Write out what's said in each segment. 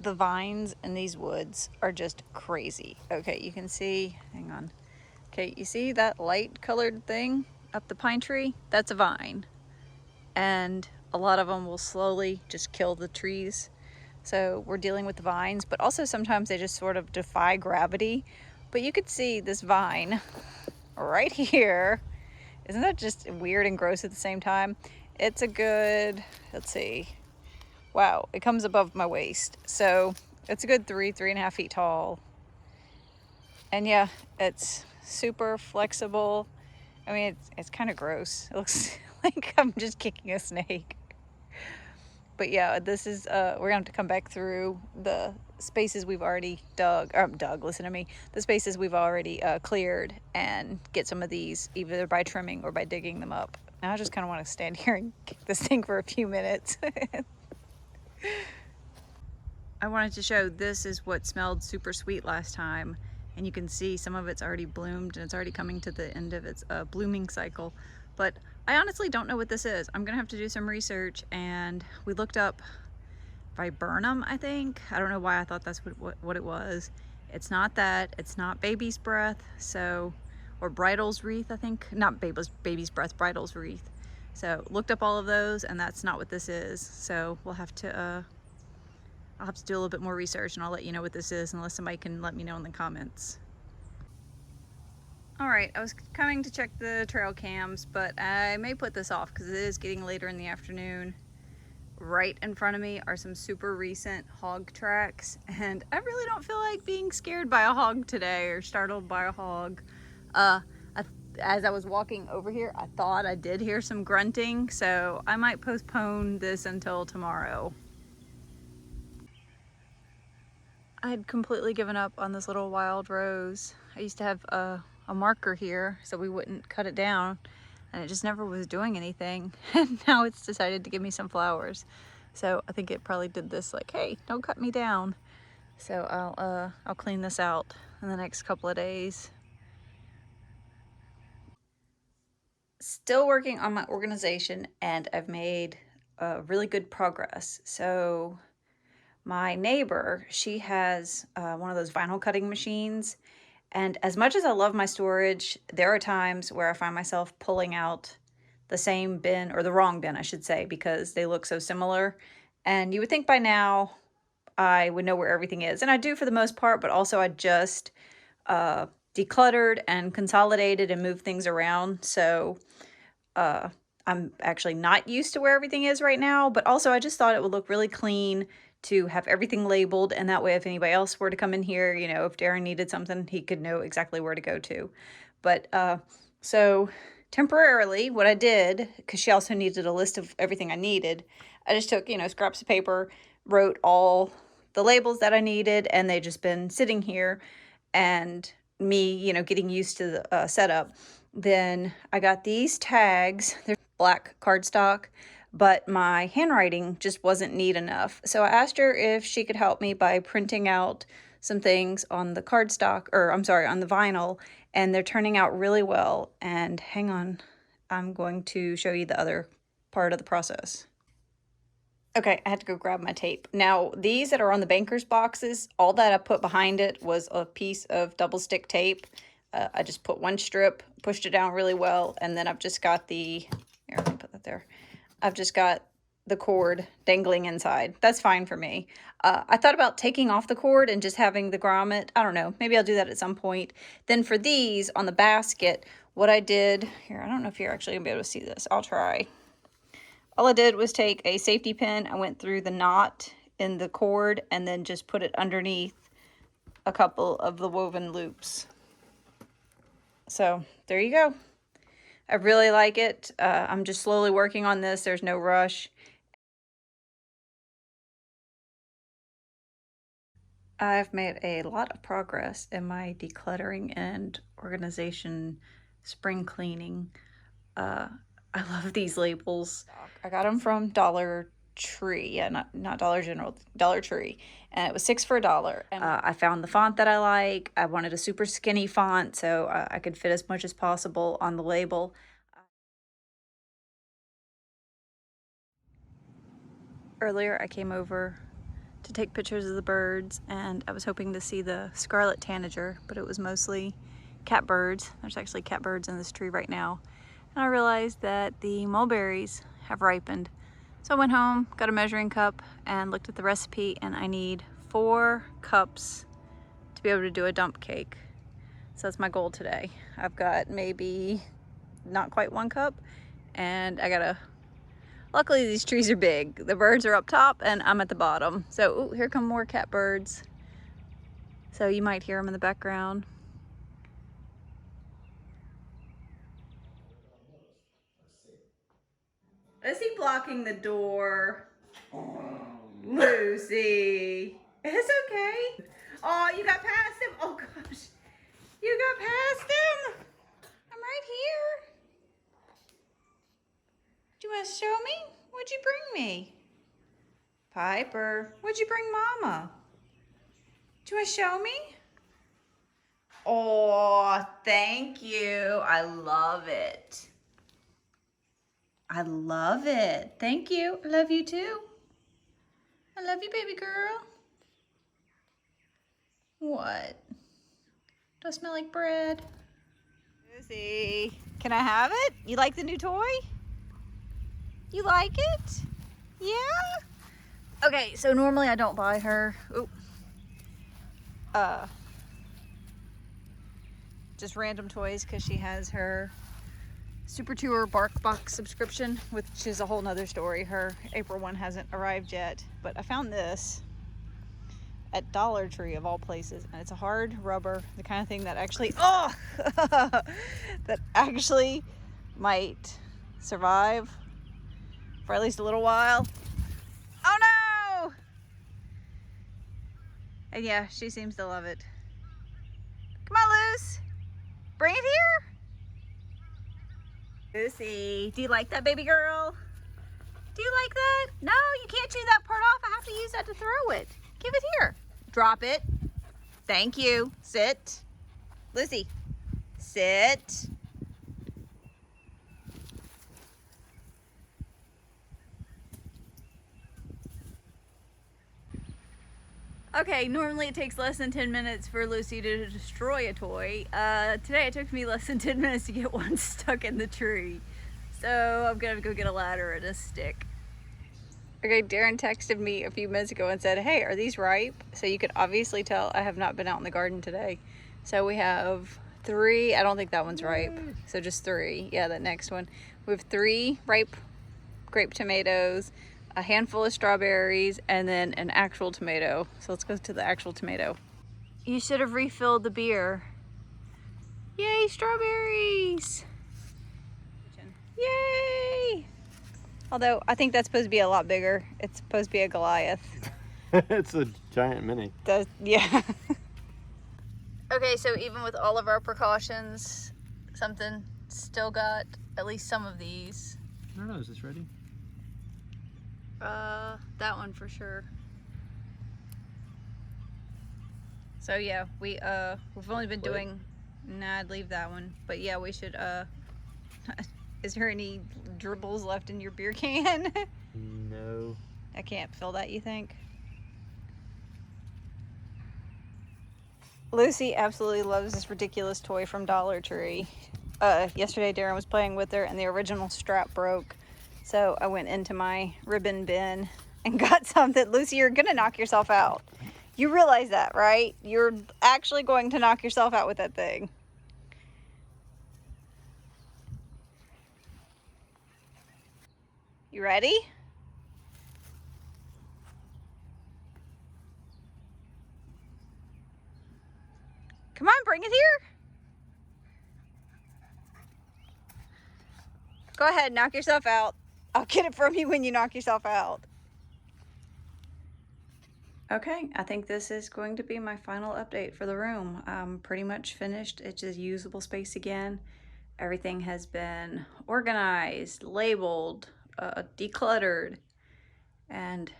The vines in these woods are just crazy. Okay, you can see, hang on. Okay, you see that light colored thing up the pine tree? That's a vine. And a lot of them will slowly just kill the trees. So we're dealing with the vines, but also sometimes they just sort of defy gravity. But you could see this vine right here. Isn't that just weird and gross at the same time? It's a good, let's see. Wow, it comes above my waist. So it's a good 3.5 feet tall. And yeah, it's super flexible. I mean, it's kind of gross. It looks like I'm just kicking a snake. But yeah, this is, we're gonna have to come back through the spaces we've already listen to me, the spaces we've already cleared and get some of these either by trimming or by digging them up. Now I just kind of want to stand here and kick this thing for a few minutes. I wanted to show this is what smelled super sweet last time, and you can see some of it's already bloomed and it's already coming to the end of its blooming cycle. But I honestly don't know what this is. I'm gonna have to do some research, and we looked up viburnum, I think. I don't know why I thought that's what it was. It's not that. It's not baby's breath, so, or bridal's wreath, I think. Not baby's breath, bridal's wreath. So looked up all of those, and that's not what this is. So we'll have to I'll have to do a little bit more research, and I'll let you know what this is unless somebody can let me know in the comments. All right, I was coming to check the trail cams, but I may put this off because it is getting later in the afternoon. Right in front of me are some super recent hog tracks, and I really don't feel like being scared by a hog today or startled by a hog. As I was walking over here, I thought I did hear some grunting, so I might postpone this until tomorrow. I had completely given up on this little wild rose. I used to have a marker here so we wouldn't cut it down, and it just never was doing anything. And now it's decided to give me some flowers. So I think it probably did this like, hey, don't cut me down. So I'll clean this out in the next couple of days. Still working on my organization, and I've made really good progress. So my neighbor, she has one of those vinyl cutting machines. And as much as I love my storage, there are times where I find myself pulling out the same bin, or the wrong bin, I should say, because they look so similar. And you would think by now I would know where everything is. And I do for the most part, but also I just decluttered and consolidated and moved things around. So I'm actually not used to where everything is right now, but also I just thought it would look really clean to have everything labeled, and that way if anybody else were to come in here, you know, if Darren needed something, he could know exactly where to go to. But so temporarily what I did, because she also needed a list of everything I needed, I just took, you know, scraps of paper, wrote all the labels that I needed, and they just been sitting here, and me, you know, getting used to the setup. Then I got these tags. They're black cardstock, but my handwriting just wasn't neat enough. So I asked her if she could help me by printing out some things on the cardstock, or I'm sorry, on the vinyl, and they're turning out really well. And hang on, I'm going to show you the other part of the process. Okay, I had to go grab my tape. Now, these that are on the banker's boxes, all that I put behind it was a piece of double stick tape. I just put one strip, pushed it down really well, and then I've just got here, let me put that there. I've just got the cord dangling inside. That's fine for me. I thought about taking off the cord and just having the grommet. I don't know, maybe I'll do that at some point. Then for these on the basket, what I did, here, I don't know if you're actually gonna be able to see this. I'll try. All I did was take a safety pin, I went through the knot in the cord, and then just put it underneath a couple of the woven loops. So there you go. I really like it. I'm just slowly working on this. There's no rush. I've made a lot of progress in my decluttering and organization spring cleaning. I love these labels. I got them from Dollar Tree. Yeah, not Dollar General, Dollar Tree. And it was 6 for $1. And I found the font that I like. I wanted a super skinny font so I could fit as much as possible on the label. Earlier, I came over to take pictures of the birds, and I was hoping to see the scarlet tanager, but it was mostly catbirds. There's actually catbirds in this tree right now. And I realized that the mulberries have ripened. So I went home, got a measuring cup, and looked at the recipe, and I need 4 cups to be able to do a dump cake. So that's my goal today. I've got maybe not quite 1 cup, and I gotta, luckily these trees are big. The birds are up top and I'm at the bottom. So, ooh, here come more catbirds. So you might hear them in the background. Is he blocking the door? Lucy, it's okay. Oh, you got past him? Oh gosh, you got past him? I'm right here. Do you want to show me? What'd you bring me? Piper, what'd you bring Mama? Do you want to show me? Oh, thank you. I love it. I love it. Thank you. I love you too. I love you, baby girl. What? Do I smell like bread? Lucy, can I have it? You like the new toy? You like it? Yeah? Okay, so normally I don't buy her, just random toys because she has her Super Tour BarkBox subscription, which is a whole nother story. Her April one hasn't arrived yet, but I found this at Dollar Tree of all places, and it's a hard rubber, the kind of thing that actually, that actually might survive for at least a little while. Oh no! And yeah, she seems to love it. Come on, Luce. Bring it here. Lucy, do you like that, baby girl? Do you like that? No, you can't chew that part off. I have to use that to throw it. Give it here. Drop it. Thank you. Sit. Lucy, sit. Okay, normally it takes less than 10 minutes for Lucy to destroy a toy. Today it took me less than 10 minutes to get one stuck in the tree. So I'm gonna go get a ladder and a stick. Okay, Darren texted me a few minutes ago and said, hey, are these ripe? So you could obviously tell I have not been out in the garden today. So we have 3, I don't think that one's ripe. So just 3, yeah, that next one. We have 3 ripe grape tomatoes, a handful of strawberries, and then an actual tomato. So let's go to the actual tomato. You should have refilled the beer. Yay, strawberries! Yay! Although I think that's supposed to be a lot bigger. It's supposed to be a Goliath. It's a giant mini. Yeah. Okay, so even with all of our precautions, something still got at least some of these. I don't know, is this ready? That one for sure. So yeah, we've only been doing, nah, I'd leave that one. But yeah, we should, is there any dribbles left in your beer can? No. I can't fill that, you think? Lucy absolutely loves this ridiculous toy from Dollar Tree. Yesterday Darren was playing with her and the original strap broke. So I went into my ribbon bin and got something. Lucy, you're gonna knock yourself out. You realize that, right? You're actually going to knock yourself out with that thing. You ready? Come on, bring it here. Go ahead, knock yourself out. I'll get it from you when you knock yourself out. Okay, I think this is going to be my final update for the room. I'm pretty much finished. It's a usable space again. Everything has been organized, labeled, decluttered, and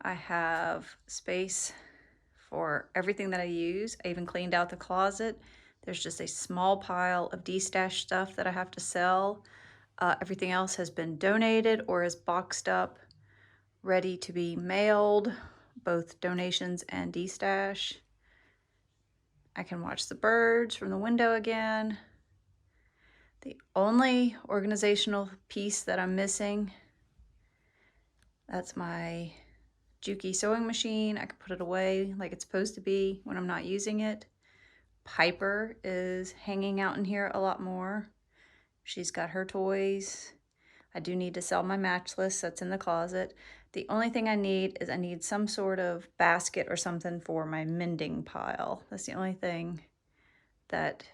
I have space for everything that I use. I even cleaned out the closet. There's just a small pile of de-stash stuff that I have to sell. Everything else has been donated or is boxed up ready to be mailed, both donations and destash. I can watch the birds from the window again. The only organizational piece that I'm missing, that's my Juki sewing machine. I can put it away like it's supposed to be when I'm not using it. Piper is hanging out in here a lot more. She's got her toys. I do need to sell my matchless that's in the closet. The only thing I need is I need some sort of basket or something for my mending pile. That's the only thing that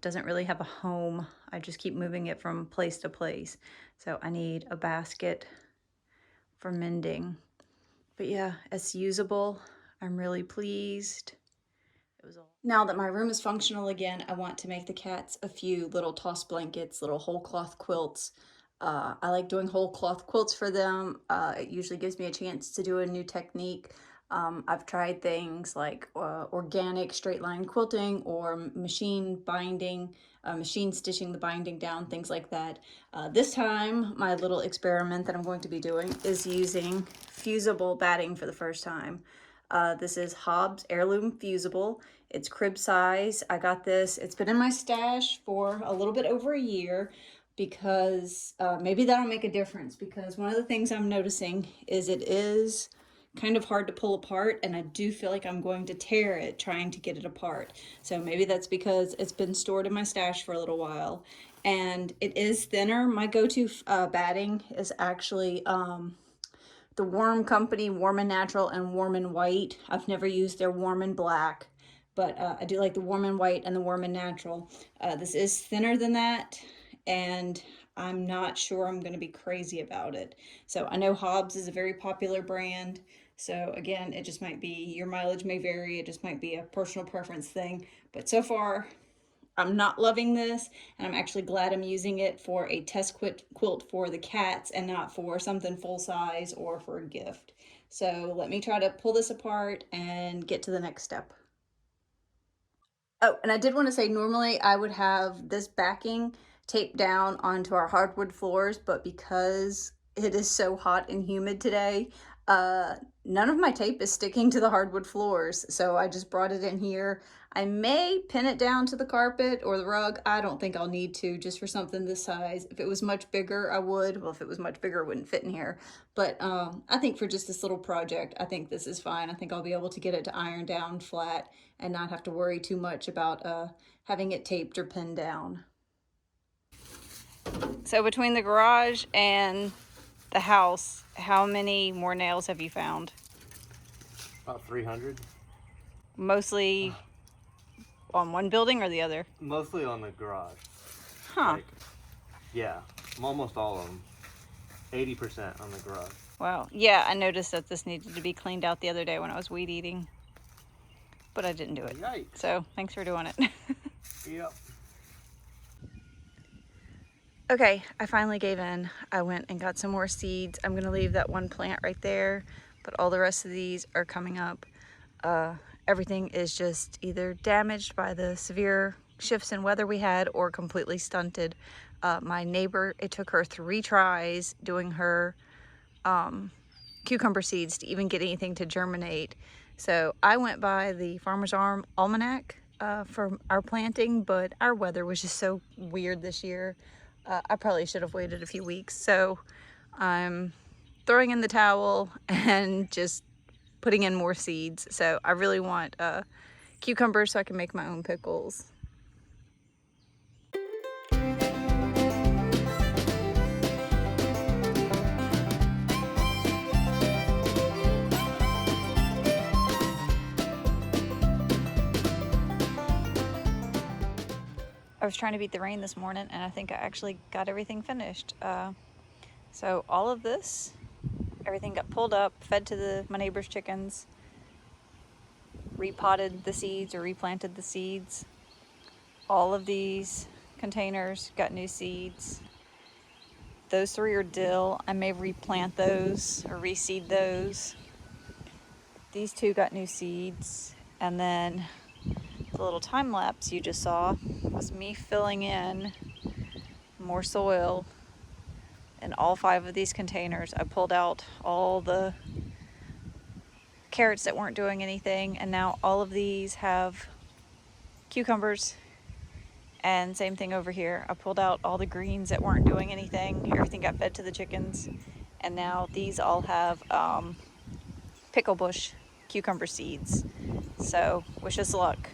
doesn't really have a home. I just keep moving it from place to place. So I need a basket for mending. But yeah, it's usable. I'm really pleased. Now that my room is functional again, I want to make the cats a few little toss blankets, little whole cloth quilts. I like doing whole cloth quilts for them. It usually gives me a chance to do a new technique. I've tried things like organic straight line quilting or machine binding, machine stitching the binding down, things like that. This time, my little experiment that I'm going to be doing is using fusible batting for the first time. This is Hobbs Heirloom Fusible. It's crib size. I got this. It's been in my stash for a little bit over a year because maybe that'll make a difference, because one of the things I'm noticing is it is kind of hard to pull apart, and I do feel like I'm going to tear it trying to get it apart. So maybe that's because it's been stored in my stash for a little while. And it is thinner. My go-to batting is actually the Warm Company, Warm and Natural, and Warm and White. I've never used their Warm and Black, but I do like the Warm and White and the Warm and Natural. This is thinner than that, and I'm not sure I'm going to be crazy about it. So I know Hobbs is a very popular brand. So again, it just might be, your mileage may vary. It just might be a personal preference thing. But so far, I'm not loving this, and I'm actually glad I'm using it for a test quilt for the cats and not for something full size or for a gift. So let me try to pull this apart and get to the next step. Oh, and I did want to say, normally I would have this backing taped down onto our hardwood floors, but because it is so hot and humid today, none of my tape is sticking to the hardwood floors. So I just brought it in here. I may pin it down to the carpet or the rug. I don't think I'll need to, just for something this size. If it was much bigger, I would. Well, if it was much bigger, it wouldn't fit in here. But I think for just this little project, I think this is fine. I think I'll be able to get it to iron down flat and not have to worry too much about having it taped or pinned down. So between the garage and the house, how many more nails have you found? About 300. Mostly on one building or the other? Mostly on the garage. Huh. Like, yeah, almost all of them. 80% on the garage. Wow. Yeah, I noticed that this needed to be cleaned out the other day when I was weed eating, but I didn't do it. Yikes. So thanks for doing it. Yep. Okay, I finally gave in. I went and got some more seeds. I'm gonna leave that one plant right there, but all the rest of these are coming up. Everything is just either damaged by the severe shifts in weather we had or completely stunted. My neighbor, it took her 3 tries doing her cucumber seeds to even get anything to germinate. So I went by the Farmer's Almanac for our planting, but our weather was just so weird this year. I probably should have waited a few weeks. So I'm throwing in the towel and just putting in more seeds. So I really want cucumbers so I can make my own pickles. I was trying to beat the rain this morning, and I think I actually got everything finished. So all of this, everything got pulled up, fed to my neighbor's chickens, repotted the seeds or replanted the seeds. All of these containers got new seeds. Those 3 are dill. I may replant those or reseed those. These 2 got new seeds. And then the little time lapse you just saw was me filling in more soil in all 5 of these containers. I pulled out all the carrots that weren't doing anything, and now all of these have cucumbers. And same thing over here. I pulled out all the greens that weren't doing anything. Everything got fed to the chickens. And now these all have pickle bush cucumber seeds. So wish us luck.